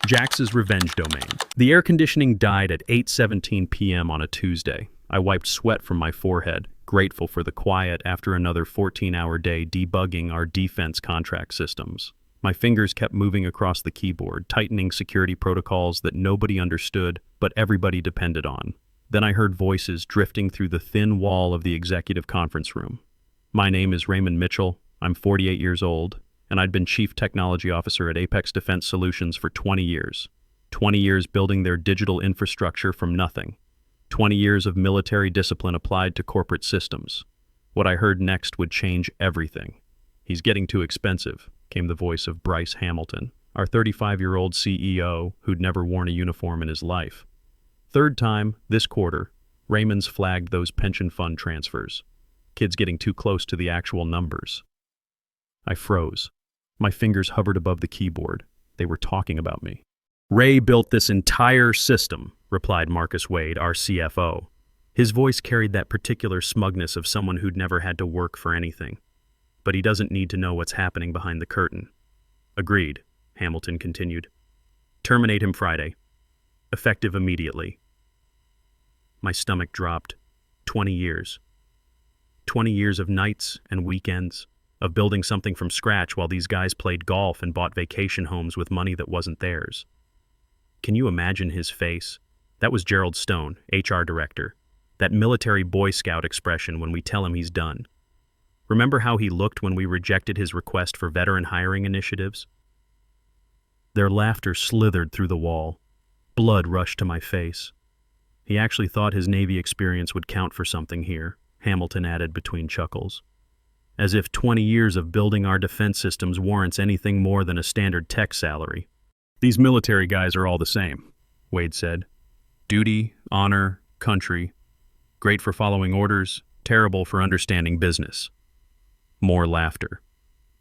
Jax's revenge domain. The air conditioning died at 8:17 p.m. on a Tuesday. I wiped sweat from my forehead, grateful for the quiet after another 14-hour day debugging our defense contract systems. My fingers kept moving across the keyboard, tightening security protocols that nobody understood, but everybody depended on. Then I heard voices drifting through the thin wall of the executive conference room. My name is Raymond Mitchell. I'm 48 years old, and I'd been Chief Technology Officer at Apex Defense Solutions for 20 years. 20 years building their digital infrastructure from nothing. 20 years of military discipline applied to corporate systems. What I heard next would change everything. "He's getting too expensive," came the voice of Bryce Hamilton, our 35-year-old CEO who'd never worn a uniform in his life. Third time, this quarter, Raymond's flagged those pension fund transfers. Kids getting too close to the actual numbers. I froze. My fingers hovered above the keyboard. They were talking about me. "Ray built this entire system," replied Marcus Wade, our CFO. His voice carried that particular smugness of someone who'd never had to work for anything. "But he doesn't need to know what's happening behind the curtain." "Agreed," Hamilton continued. "Terminate him Friday. Effective immediately." My stomach dropped. 20 years. 20 years of nights and weekends, of building something from scratch while these guys played golf and bought vacation homes with money that wasn't theirs. Can you imagine his face? That was Gerald Stone, HR director. That military Boy Scout expression when we tell him he's done. Remember how he looked when we rejected his request for veteran hiring initiatives? Their laughter slithered through the wall. Blood rushed to my face. He actually thought his Navy experience would count for something here, Hamilton added between chuckles. As if 20 years of building our defense systems warrants anything more than a standard tech salary. "These military guys are all the same," Wade said. "Duty, honor, country. Great for following orders, terrible for understanding business." More laughter.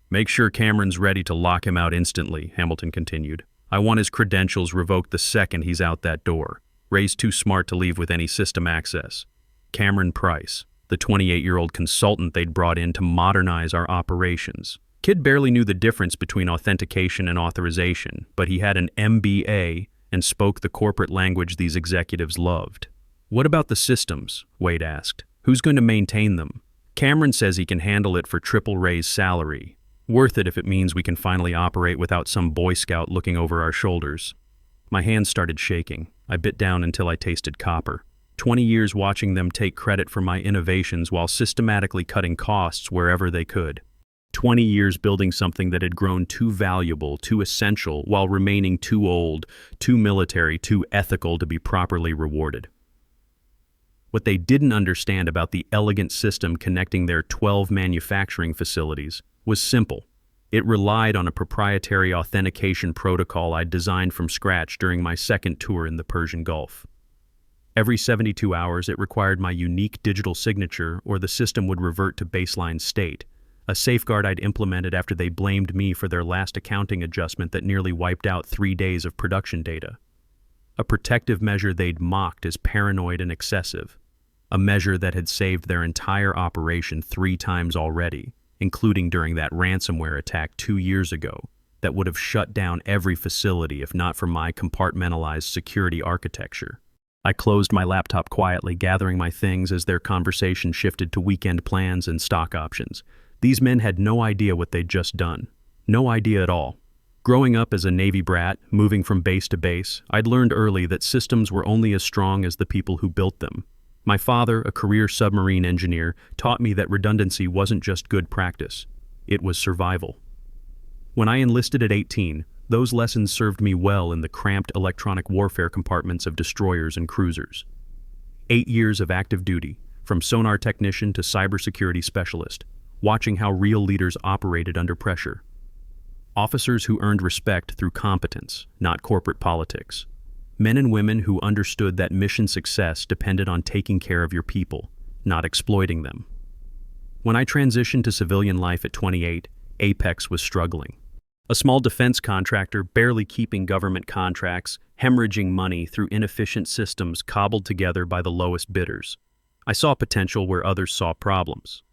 "Make sure Cameron's ready to lock him out instantly," Hamilton continued. "I want his credentials revoked the second he's out that door. Ray's too smart to leave with any system access." Cameron Price, the 28-year-old consultant they'd brought in to modernize our operations. Kid barely knew the difference between authentication and authorization, but he had an MBA and spoke the corporate language these executives loved. "What about the systems?" Wade asked. "Who's going to maintain them?" "Cameron says he can handle it for triple Ray's salary. Worth it if it means we can finally operate without some Boy Scout looking over our shoulders." My hands started shaking. I bit down until I tasted copper. 20 years watching them take credit for my innovations while systematically cutting costs wherever they could. 20 years building something that had grown too valuable, too essential, while remaining too old, too military, too ethical to be properly rewarded. What they didn't understand about the elegant system connecting their 12 manufacturing facilities was simple. It relied on a proprietary authentication protocol I'd designed from scratch during my second tour in the Persian Gulf. Every 72 hours, it required my unique digital signature or the system would revert to baseline state, a safeguard I'd implemented after they blamed me for their last accounting adjustment that nearly wiped out 3 days of production data. A protective measure they'd mocked as paranoid and excessive. A measure that had saved their entire operation 3 times already, including during that ransomware attack 2 years ago, that would have shut down every facility if not for my compartmentalized security architecture. I closed my laptop quietly, gathering my things as their conversation shifted to weekend plans and stock options. These men had no idea what they'd just done. No idea at all. Growing up as a Navy brat, moving from base to base, I'd learned early that systems were only as strong as the people who built them. My father, a career submarine engineer, taught me that redundancy wasn't just good practice. It was survival. When I enlisted at 18, those lessons served me well in the cramped electronic warfare compartments of destroyers and cruisers. 8 years of active duty, from sonar technician to cybersecurity specialist, watching how real leaders operated under pressure. Officers who earned respect through competence, not corporate politics. Men and women who understood that mission success depended on taking care of your people, not exploiting them. When I transitioned to civilian life at 28, Apex was struggling. A small defense contractor barely keeping government contracts, hemorrhaging money through inefficient systems cobbled together by the lowest bidders. I saw potential where others saw problems.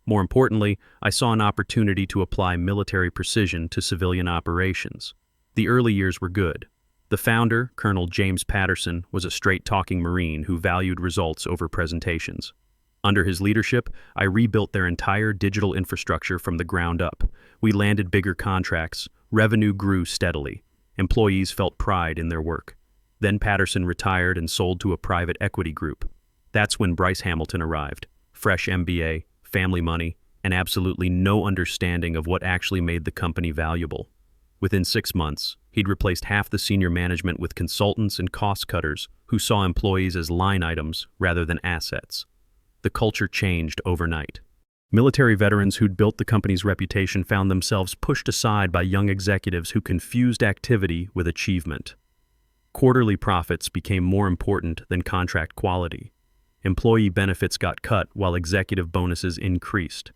More importantly, I saw an opportunity to apply military precision to civilian operations. The early years were good. The founder, Colonel James Patterson, was a straight-talking Marine who valued results over presentations. Under his leadership, I rebuilt their entire digital infrastructure from the ground up. We landed bigger contracts, revenue grew steadily, employees felt pride in their work. Then Patterson retired and sold to a private equity group. That's when Bryce Hamilton arrived. Fresh MBA, family money, and absolutely no understanding of what actually made the company valuable. Within 6 months, he'd replaced half the senior management with consultants and cost-cutters who saw employees as line items rather than assets. The culture changed overnight. Military veterans who'd built the company's reputation found themselves pushed aside by young executives who confused activity with achievement. Quarterly profits became more important than contract quality. Employee benefits got cut while executive bonuses increased.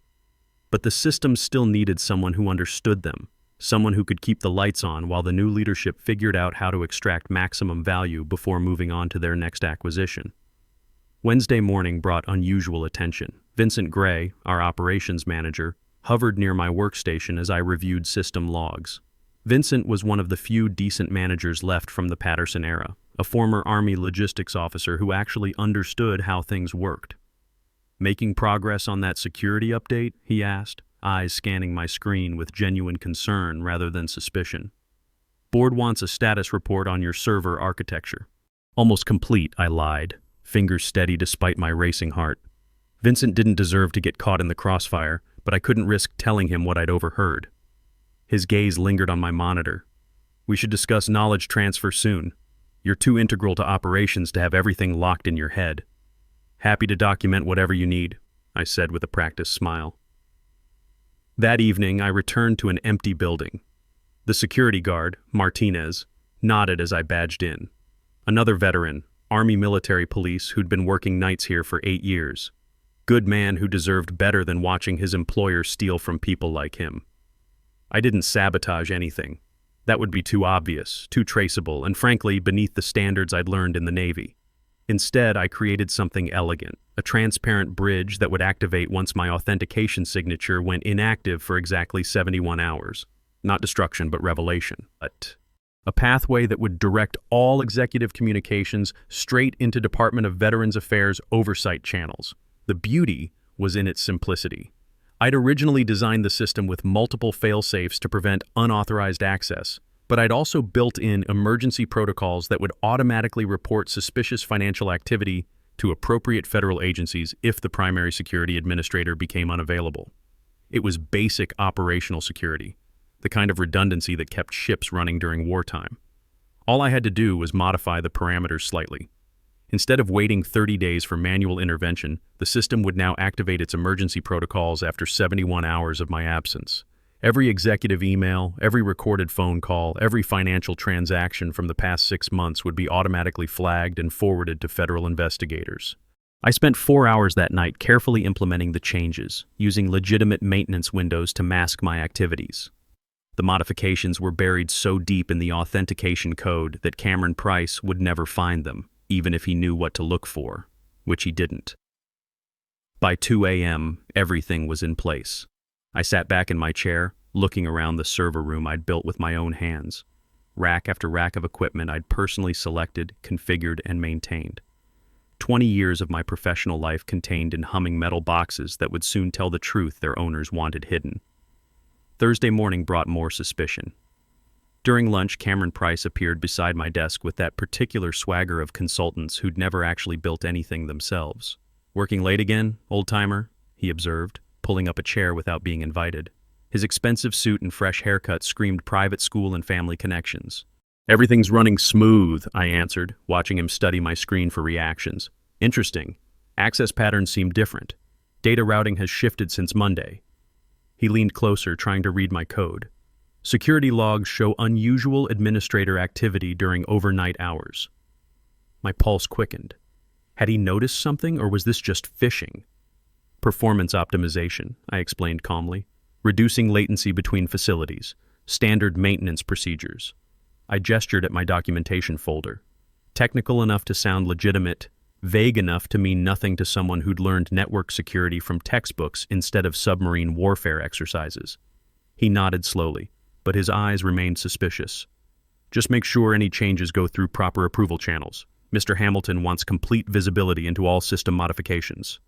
But the system still needed someone who understood them, someone who could keep the lights on while the new leadership figured out how to extract maximum value before moving on to their next acquisition. Wednesday morning brought unusual attention. Vincent Gray, our operations manager, hovered near my workstation as I reviewed system logs. Vincent was one of the few decent managers left from the Patterson era, a former Army logistics officer who actually understood how things worked. "Making progress on that security update?" he asked, eyes scanning my screen with genuine concern rather than suspicion. "Board wants a status report on your server architecture." "Almost complete," I lied, fingers steady despite my racing heart. Vincent didn't deserve to get caught in the crossfire, but I couldn't risk telling him what I'd overheard. His gaze lingered on my monitor. "We should discuss knowledge transfer soon. You're too integral to operations to have everything locked in your head." "Happy to document whatever you need," I said with a practiced smile. That evening, I returned to an empty building. The security guard, Martinez, nodded as I badged in. Another veteran, Army military police who'd been working nights here for 8 years. Good man who deserved better than watching his employer steal from people like him. I didn't sabotage anything. That would be too obvious, too traceable, and frankly, beneath the standards I'd learned in the Navy. Instead, I created something elegant, a transparent bridge that would activate once my authentication signature went inactive for exactly 71 hours. Not destruction, but revelation. A pathway that would direct all executive communications straight into Department of Veterans Affairs oversight channels. The beauty was in its simplicity. I'd originally designed the system with multiple fail-safes to prevent unauthorized access, but I'd also built in emergency protocols that would automatically report suspicious financial activity to appropriate federal agencies if the primary security administrator became unavailable. It was basic operational security, the kind of redundancy that kept ships running during wartime. All I had to do was modify the parameters slightly. Instead of waiting 30 days for manual intervention, the system would now activate its emergency protocols after 71 hours of my absence. Every executive email, every recorded phone call, every financial transaction from the past 6 months would be automatically flagged and forwarded to federal investigators. I spent 4 hours that night carefully implementing the changes, using legitimate maintenance windows to mask my activities. The modifications were buried so deep in the authentication code that Cameron Price would never find them, even if he knew what to look for, which he didn't. By 2 a.m., everything was in place. I sat back in my chair, looking around the server room I'd built with my own hands. Rack after rack of equipment I'd personally selected, configured, and maintained. 20 years of my professional life contained in humming metal boxes that would soon tell the truth their owners wanted hidden. Thursday morning brought more suspicion. During lunch, Cameron Price appeared beside my desk with that particular swagger of consultants who'd never actually built anything themselves. "Working late again, old-timer?" he observed, pulling up a chair without being invited. His expensive suit and fresh haircut screamed private school and family connections. "Everything's running smooth," I answered, watching him study my screen for reactions. "Interesting. Access patterns seem different. Data routing has shifted since Monday." He leaned closer, trying to read my code. "Security logs show unusual administrator activity during overnight hours." My pulse quickened. Had he noticed something, or was this just phishing? "Performance optimization," I explained calmly. "Reducing latency between facilities. Standard maintenance procedures." I gestured at my documentation folder. Technical enough to sound legitimate, vague enough to mean nothing to someone who'd learned network security from textbooks instead of submarine warfare exercises. He nodded slowly, but his eyes remained suspicious. Just make sure any changes go through proper approval channels. Mr. Hamilton wants complete visibility into all system modifications.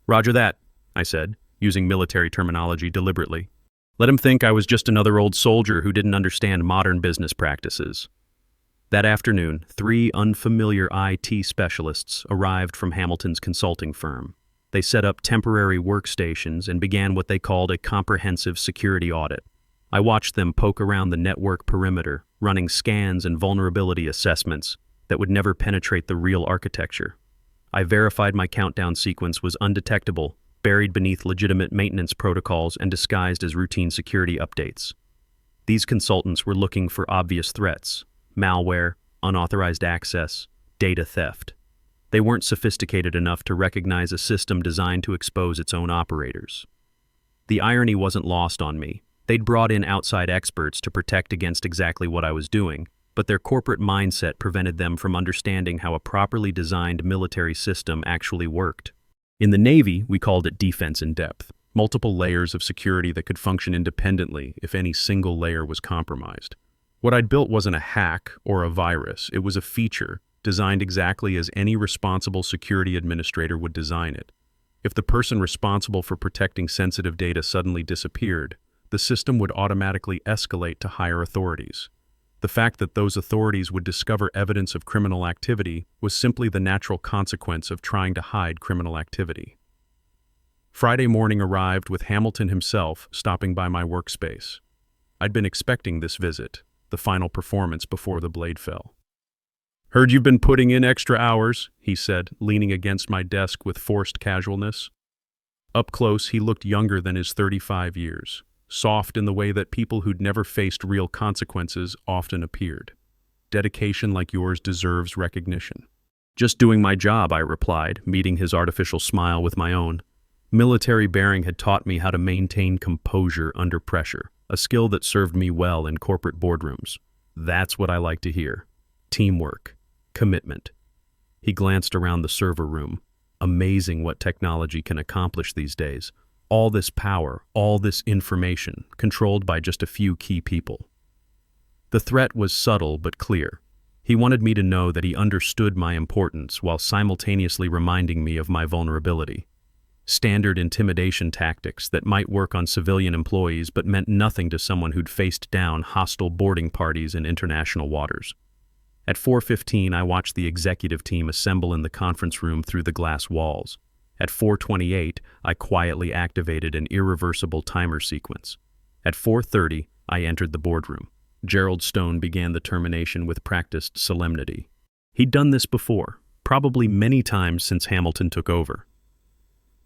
Roger that, I said, using military terminology deliberately. Let him think I was just another old soldier who didn't understand modern business practices. That afternoon, 3 unfamiliar IT specialists arrived from Hamilton's consulting firm. They set up temporary workstations and began what they called a comprehensive security audit. I watched them poke around the network perimeter, running scans and vulnerability assessments that would never penetrate the real architecture. I verified my countdown sequence was undetectable, buried beneath legitimate maintenance protocols and disguised as routine security updates. These consultants were looking for obvious threats: malware, unauthorized access, data theft. They weren't sophisticated enough to recognize a system designed to expose its own operators. The irony wasn't lost on me. They'd brought in outside experts to protect against exactly what I was doing, but their corporate mindset prevented them from understanding how a properly designed military system actually worked. In the Navy, we called it defense in depth, multiple layers of security that could function independently if any single layer was compromised. What I'd built wasn't a hack or a virus, it was a feature designed exactly as any responsible security administrator would design it. If the person responsible for protecting sensitive data suddenly disappeared, the system would automatically escalate to higher authorities. The fact that those authorities would discover evidence of criminal activity was simply the natural consequence of trying to hide criminal activity. Friday morning arrived with Hamilton himself stopping by my workspace. I'd been expecting this visit, the final performance before the blade fell. "Heard you've been putting in extra hours," he said, leaning against my desk with forced casualness. Up close, he looked younger than his 35 years. Soft in the way that people who'd never faced real consequences often appeared. "Dedication like yours deserves recognition." "Just doing my job," I replied, meeting his artificial smile with my own. Military bearing had taught me how to maintain composure under pressure, a skill that served me well in corporate boardrooms. That's what I like to hear. Teamwork. Commitment. He glanced around the server room. Amazing what technology can accomplish these days. All this power, all this information, controlled by just a few key people. The threat was subtle but clear. He wanted me to know that he understood my importance while simultaneously reminding me of my vulnerability. Standard intimidation tactics that might work on civilian employees but meant nothing to someone who'd faced down hostile boarding parties in international waters. At 4:15, I watched the executive team assemble in the conference room through the glass walls. At 4:28, I quietly activated an irreversible timer sequence. At 4:30, I entered the boardroom. Gerald Stone began the termination with practiced solemnity. He'd done this before, probably many times since Hamilton took over.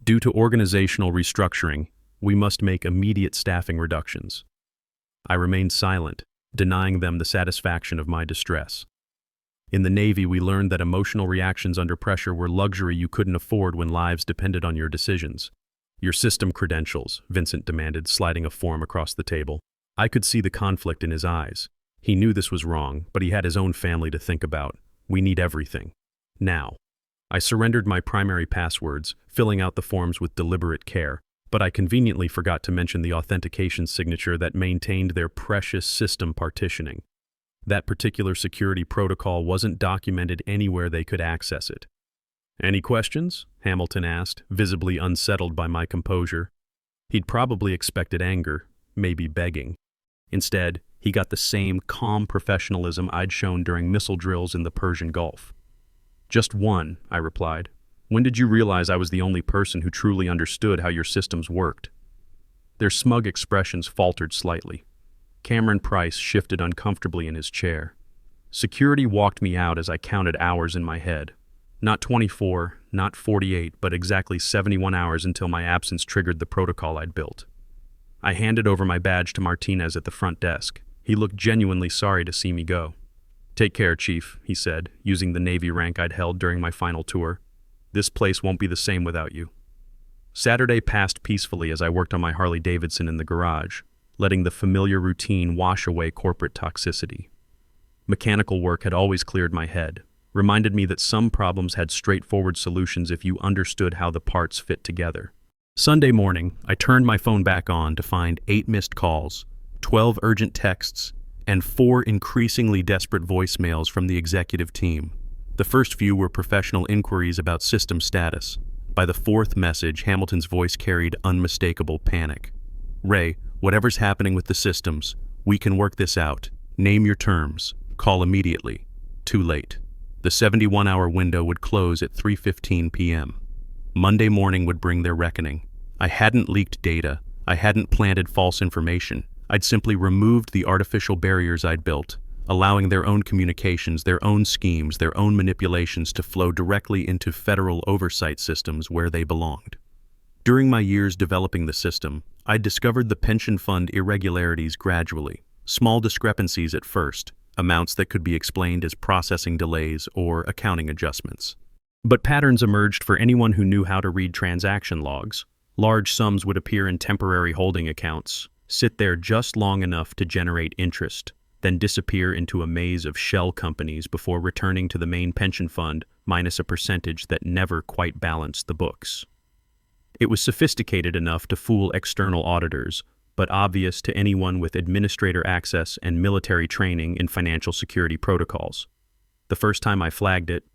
Due to organizational restructuring, we must make immediate staffing reductions. I remained silent, denying them the satisfaction of my distress. In the Navy, we learned that emotional reactions under pressure were luxury you couldn't afford when lives depended on your decisions. "Your system credentials," Vincent demanded, sliding a form across the table. I could see the conflict in his eyes. He knew this was wrong, but he had his own family to think about. "We need everything. Now." I surrendered my primary passwords, filling out the forms with deliberate care, but I conveniently forgot to mention the authentication signature that maintained their precious system partitioning. That particular security protocol wasn't documented anywhere they could access it. "Any questions?" Hamilton asked, visibly unsettled by my composure. He'd probably expected anger, maybe begging. Instead, he got the same calm professionalism I'd shown during missile drills in the Persian Gulf. "Just one," I replied. "When did you realize I was the only person who truly understood how your systems worked?" Their smug expressions faltered slightly. Cameron Price shifted uncomfortably in his chair. Security walked me out as I counted hours in my head. Not 24, not 48, but exactly 71 hours until my absence triggered the protocol I'd built. I handed over my badge to Martinez at the front desk. He looked genuinely sorry to see me go. "Take care, Chief," he said, using the Navy rank I'd held during my final tour. "This place won't be the same without you." Saturday passed peacefully as I worked on my Harley-Davidson in the garage, letting the familiar routine wash away corporate toxicity. Mechanical work had always cleared my head, reminded me that some problems had straightforward solutions if you understood how the parts fit together. Sunday morning, I turned my phone back on to find 8 missed calls, 12 urgent texts, and 4 increasingly desperate voicemails from the executive team. The first few were professional inquiries about system status. By the 4th message, Hamilton's voice carried unmistakable panic. "Ray, whatever's happening with the systems, we can work this out. Name your terms. Call immediately." Too late. The 71-hour window would close at 3:15 p.m. Monday morning would bring their reckoning. I hadn't leaked data. I hadn't planted false information. I'd simply removed the artificial barriers I'd built, allowing their own communications, their own schemes, their own manipulations to flow directly into federal oversight systems where they belonged. During my years developing the system, I'd discovered the pension fund irregularities gradually. Small discrepancies at first, amounts that could be explained as processing delays or accounting adjustments. But patterns emerged for anyone who knew how to read transaction logs. Large sums would appear in temporary holding accounts, sit there just long enough to generate interest, then disappear into a maze of shell companies before returning to the main pension fund minus a percentage that never quite balanced the books. It was sophisticated enough to fool external auditors, but obvious to anyone with administrator access and military training in financial security protocols. The first time I flagged it,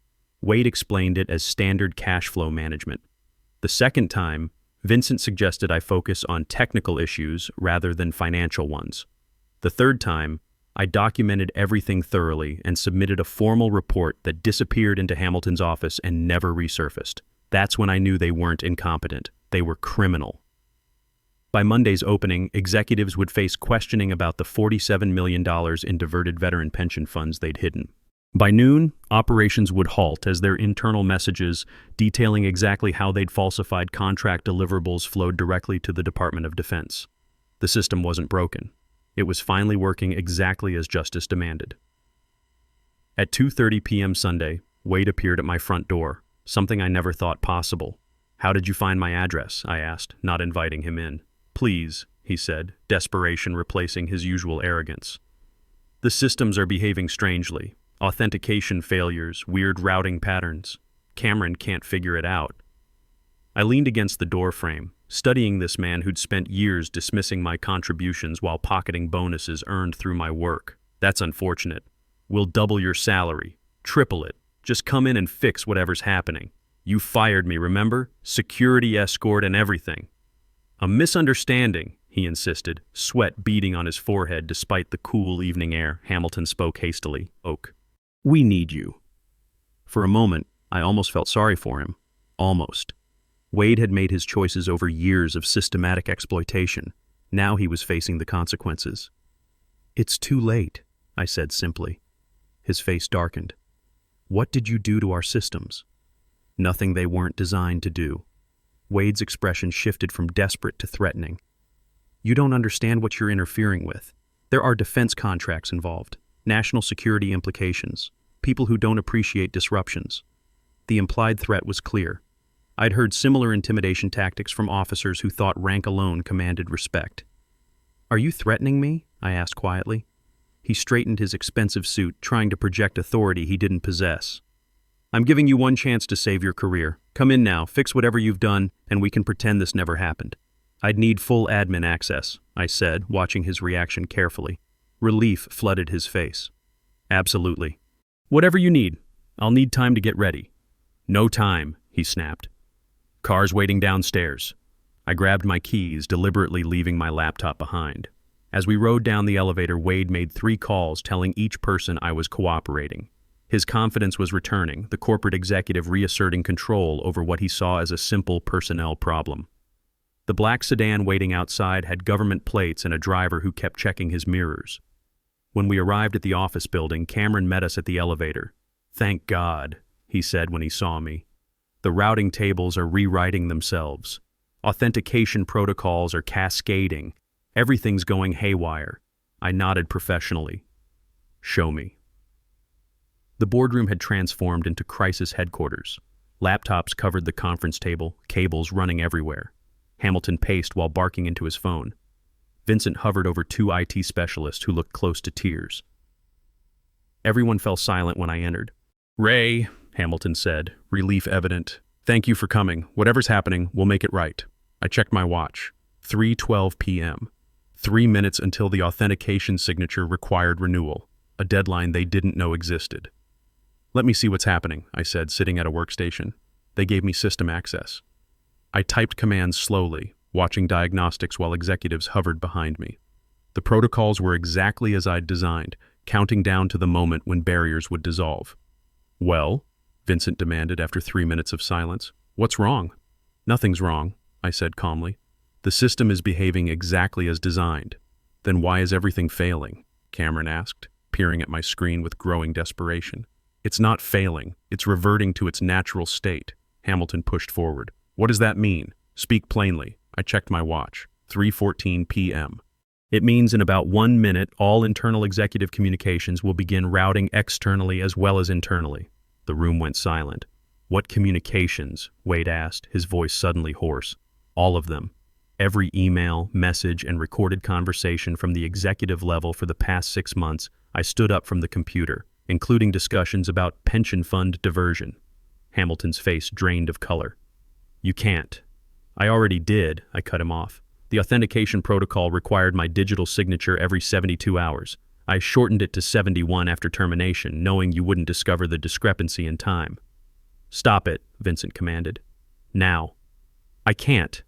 Wade explained it as standard cash flow management. The second time, Vincent suggested I focus on technical issues rather than financial ones. The third time, I documented everything thoroughly and submitted a formal report that disappeared into Hamilton's office and never resurfaced. That's when I knew they weren't incompetent. They were criminal. By Monday's opening, executives would face questioning about the $47 million in diverted veteran pension funds they'd hidden. By noon, operations would halt as their internal messages detailing exactly how they'd falsified contract deliverables flowed directly to the Department of Defense. The system wasn't broken. It was finally working exactly as justice demanded. At 2:30 p.m. Sunday, Wade appeared at my front door, something I never thought possible. "How did you find my address?" I asked, not inviting him in. "Please," he said, desperation replacing his usual arrogance. "The systems are behaving strangely. Authentication failures, weird routing patterns. Cameron can't figure it out." I leaned against the doorframe, studying this man who'd spent years dismissing my contributions while pocketing bonuses earned through my work. "That's unfortunate. We'll double your salary, triple it. Just come in and fix whatever's happening. You fired me, remember? Security escort and everything." "A misunderstanding," he insisted, sweat beading on his forehead despite the cool evening air. Hamilton spoke hastily. "We need you." For a moment, I almost felt sorry for him. Almost. Wade had made his choices over years of systematic exploitation. Now he was facing the consequences. "It's too late," I said simply. His face darkened. "What did you do to our systems?" "Nothing they weren't designed to do." Wade's expression shifted from desperate to threatening. "You don't understand what you're interfering with. There are defense contracts involved, national security implications, people who don't appreciate disruptions." The implied threat was clear. I'd heard similar intimidation tactics from officers who thought rank alone commanded respect. "Are you threatening me?" I asked quietly. He straightened his expensive suit, trying to project authority he didn't possess. "I'm giving you one chance to save your career. Come in now, fix whatever you've done, and we can pretend this never happened." "I'd need full admin access," I said, watching his reaction carefully. Relief flooded his face. "Absolutely. Whatever you need. I'll need time to get ready." "No time," he snapped. "Car's waiting downstairs." I grabbed my keys, deliberately leaving my laptop behind. As we rode down the elevator, Wade made 3 calls telling each person I was cooperating. His confidence was returning, the corporate executive reasserting control over what he saw as a simple personnel problem. The black sedan waiting outside had government plates and a driver who kept checking his mirrors. When we arrived at the office building, Cameron met us at the elevator. "Thank God," he said when he saw me. "The routing tables are rewriting themselves. Authentication protocols are cascading. Everything's going haywire." I nodded professionally. "Show me." The boardroom had transformed into crisis headquarters. Laptops covered the conference table, cables running everywhere. Hamilton paced while barking into his phone. Vincent hovered over 2 IT specialists who looked close to tears. Everyone fell silent when I entered. "Ray," Hamilton said, relief evident. "Thank you for coming. Whatever's happening, we'll make it right." I checked my watch. 3:12 p.m. 3 minutes until the authentication signature required renewal, a deadline they didn't know existed. "Let me see what's happening," I said, sitting at a workstation. They gave me system access. I typed commands slowly, watching diagnostics while executives hovered behind me. The protocols were exactly as I'd designed, counting down to the moment when barriers would dissolve. "Well?" Vincent demanded after 3 minutes of silence. "What's wrong?" "Nothing's wrong," I said calmly. "The system is behaving exactly as designed." "Then why is everything failing?" Cameron asked, peering at my screen with growing desperation. "It's not failing. It's reverting to its natural state." Hamilton pushed forward. "What does that mean? Speak plainly." I checked my watch. 3:14 p.m. "It means in about 1 minute, all internal executive communications will begin routing externally as well as internally." The room went silent. "What communications?" Wade asked, his voice suddenly hoarse. "All of them. Every email, message, and recorded conversation from the executive level for the past 6 months, I stood up from the computer, including discussions about pension fund diversion." Hamilton's face drained of color. "You can't." "I already did," I cut him off. "The authentication protocol required my digital signature every 72 hours. I shortened it to 71 after termination, knowing you wouldn't discover the discrepancy in time." "Stop it," Vincent commanded. "Now." "I can't,"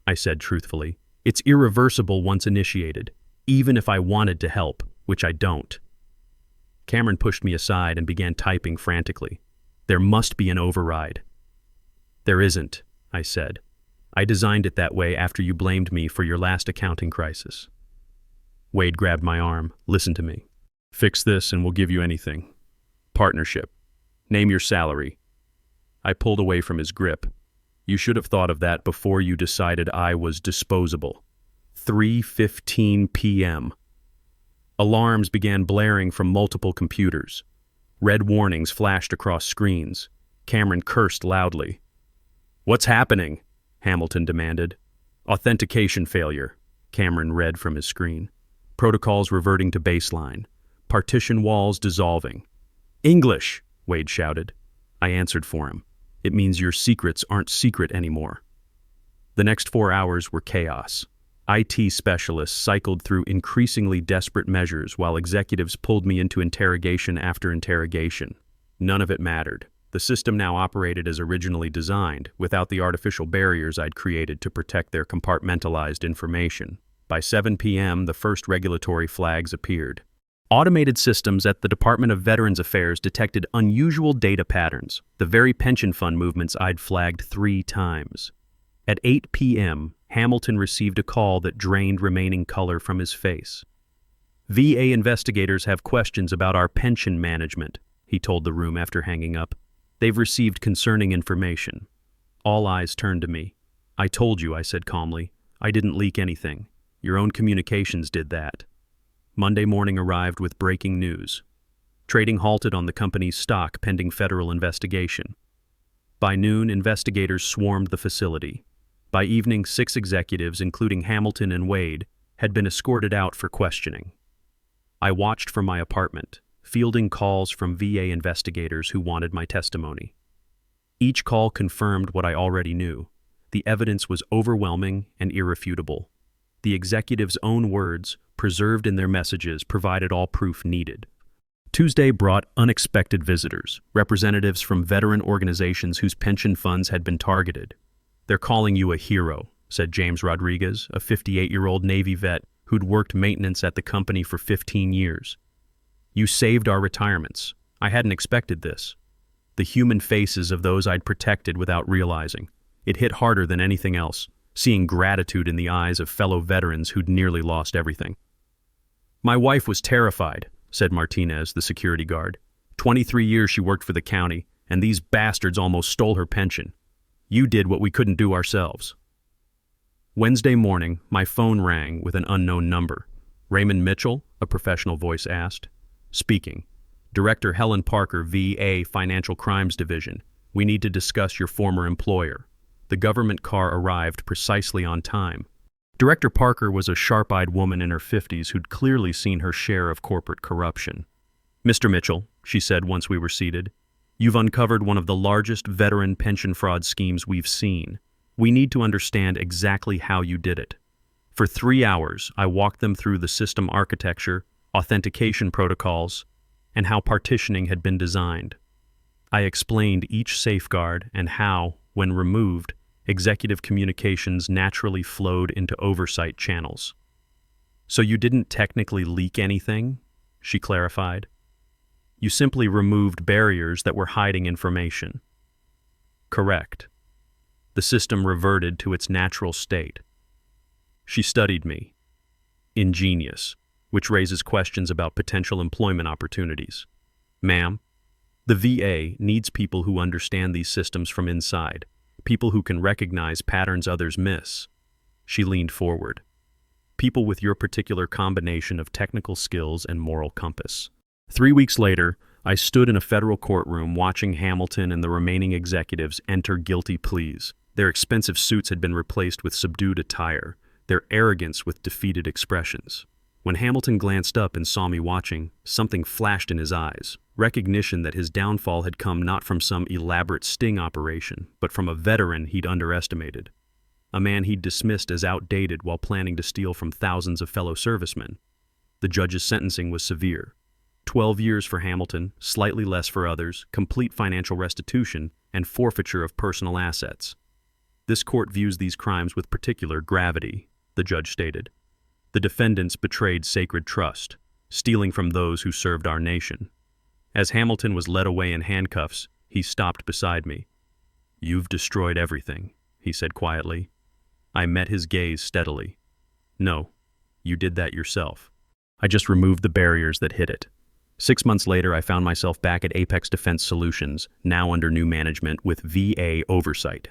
I said truthfully. "It's irreversible once initiated, even if I wanted to help, which I don't." Cameron pushed me aside and began typing frantically. "There must be an override." "There isn't," I said. "I designed it that way after you blamed me for your last accounting crisis." Wade grabbed my arm. "Listen to me. Fix this and we'll give you anything. Partnership. Name your salary." I pulled away from his grip. "You should have thought of that before you decided I was disposable." 3:15 p.m. Alarms began blaring from multiple computers. Red warnings flashed across screens. Cameron cursed loudly. "What's happening?" Hamilton demanded. "Authentication failure," Cameron read from his screen. "Protocols reverting to baseline. Partition walls dissolving." "English!" Wade shouted. I answered for him. "It means your secrets aren't secret anymore." The next 4 hours were chaos. IT specialists cycled through increasingly desperate measures while executives pulled me into interrogation after interrogation. None of it mattered. The system now operated as originally designed, without the artificial barriers I'd created to protect their compartmentalized information. By 7 p.m., the first regulatory flags appeared. Automated systems at the Department of Veterans Affairs detected unusual data patterns, the very pension fund movements I'd flagged 3 times. At 8 p.m., Hamilton received a call that drained remaining color from his face. "VA investigators have questions about our pension management," he told the room after hanging up. "They've received concerning information." All eyes turned to me. "I told you," I said calmly. "I didn't leak anything. Your own communications did that." Monday morning arrived with breaking news. Trading halted on the company's stock pending federal investigation. By noon, investigators swarmed the facility. By evening, 6 executives, including Hamilton and Wade, had been escorted out for questioning. I watched from my apartment, fielding calls from VA investigators who wanted my testimony. Each call confirmed what I already knew. The evidence was overwhelming and irrefutable. The executives' own words, preserved in their messages, provided all proof needed. Tuesday brought unexpected visitors, representatives from veteran organizations whose pension funds had been targeted. "They're calling you a hero," said James Rodriguez, a 58-year-old Navy vet who'd worked maintenance at the company for 15 years. "You saved our retirements. I hadn't expected this." The human faces of those I'd protected without realizing. It hit harder than anything else, seeing gratitude in the eyes of fellow veterans who'd nearly lost everything. "My wife was terrified," said Martinez, the security guard. 23 years she worked for the county, and these bastards almost stole her pension. You did what we couldn't do ourselves." Wednesday morning, my phone rang with an unknown number. "Raymond Mitchell?" a professional voice asked. "Speaking. Director Helen Parker, VA Financial Crimes Division. We need to discuss your former employer." The government car arrived precisely on time. Director Parker was a sharp-eyed woman in her 50s who'd clearly seen her share of corporate corruption. "Mr. Mitchell," she said once we were seated, "you've uncovered one of the largest veteran pension fraud schemes we've seen. We need to understand exactly how you did it. For 3 hours, I walked them through the system architecture, authentication protocols, and how partitioning had been designed. I explained each safeguard and how, when removed, executive communications naturally flowed into oversight channels. "So you didn't technically leak anything?" she clarified. "You simply removed barriers that were hiding information." "Correct." The system reverted to its natural state. She studied me. Ingenious, which raises questions about potential employment opportunities. "Ma'am, the VA needs people who understand these systems from inside, people who can recognize patterns others miss." She leaned forward. "People with your particular combination of technical skills and moral compass." 3 weeks later, I stood in a federal courtroom watching Hamilton and the remaining executives enter guilty pleas. Their expensive suits had been replaced with subdued attire, their arrogance with defeated expressions. When Hamilton glanced up and saw me watching, something flashed in his eyes, recognition that his downfall had come not from some elaborate sting operation, but from a veteran he'd underestimated. A man he'd dismissed as outdated while planning to steal from thousands of fellow servicemen. The judge's sentencing was severe. 12 years for Hamilton, slightly less for others, complete financial restitution, and forfeiture of personal assets. "This court views these crimes with particular gravity," the judge stated. "The defendants betrayed sacred trust, stealing from those who served our nation." As Hamilton was led away in handcuffs, he stopped beside me. "You've destroyed everything," he said quietly. I met his gaze steadily. "No, you did that yourself. I just removed the barriers that hid it." 6 months later, I found myself back at Apex Defense Solutions, now under new management with VA oversight.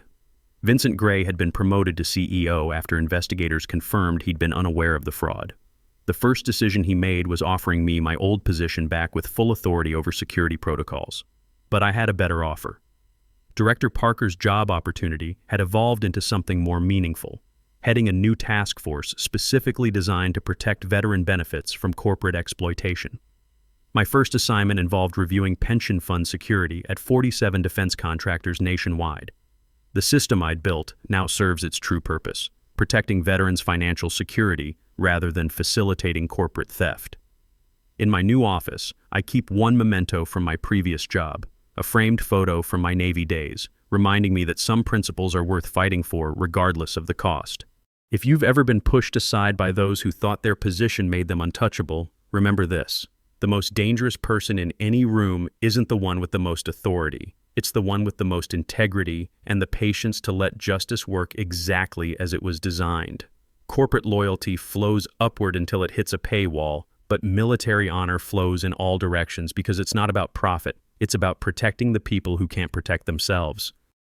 Vincent Gray had been promoted to CEO after investigators confirmed he'd been unaware of the fraud. The first decision he made was offering me my old position back with full authority over security protocols. But I had a better offer. Director Parker's job opportunity had evolved into something more meaningful, heading a new task force specifically designed to protect veteran benefits from corporate exploitation. My first assignment involved reviewing pension fund security at 47 defense contractors nationwide. The system I'd built now serves its true purpose, protecting veterans' financial security rather than facilitating corporate theft. In my new office, I keep one memento from my previous job, a framed photo from my Navy days, reminding me that some principles are worth fighting for regardless of the cost. If you've ever been pushed aside by those who thought their position made them untouchable, remember this: the most dangerous person in any room isn't the one with the most authority. It's the one with the most integrity and the patience to let justice work exactly as it was designed. Corporate loyalty flows upward until it hits a paywall, but military honor flows in all directions because it's not about profit. It's about protecting the people who can't protect themselves.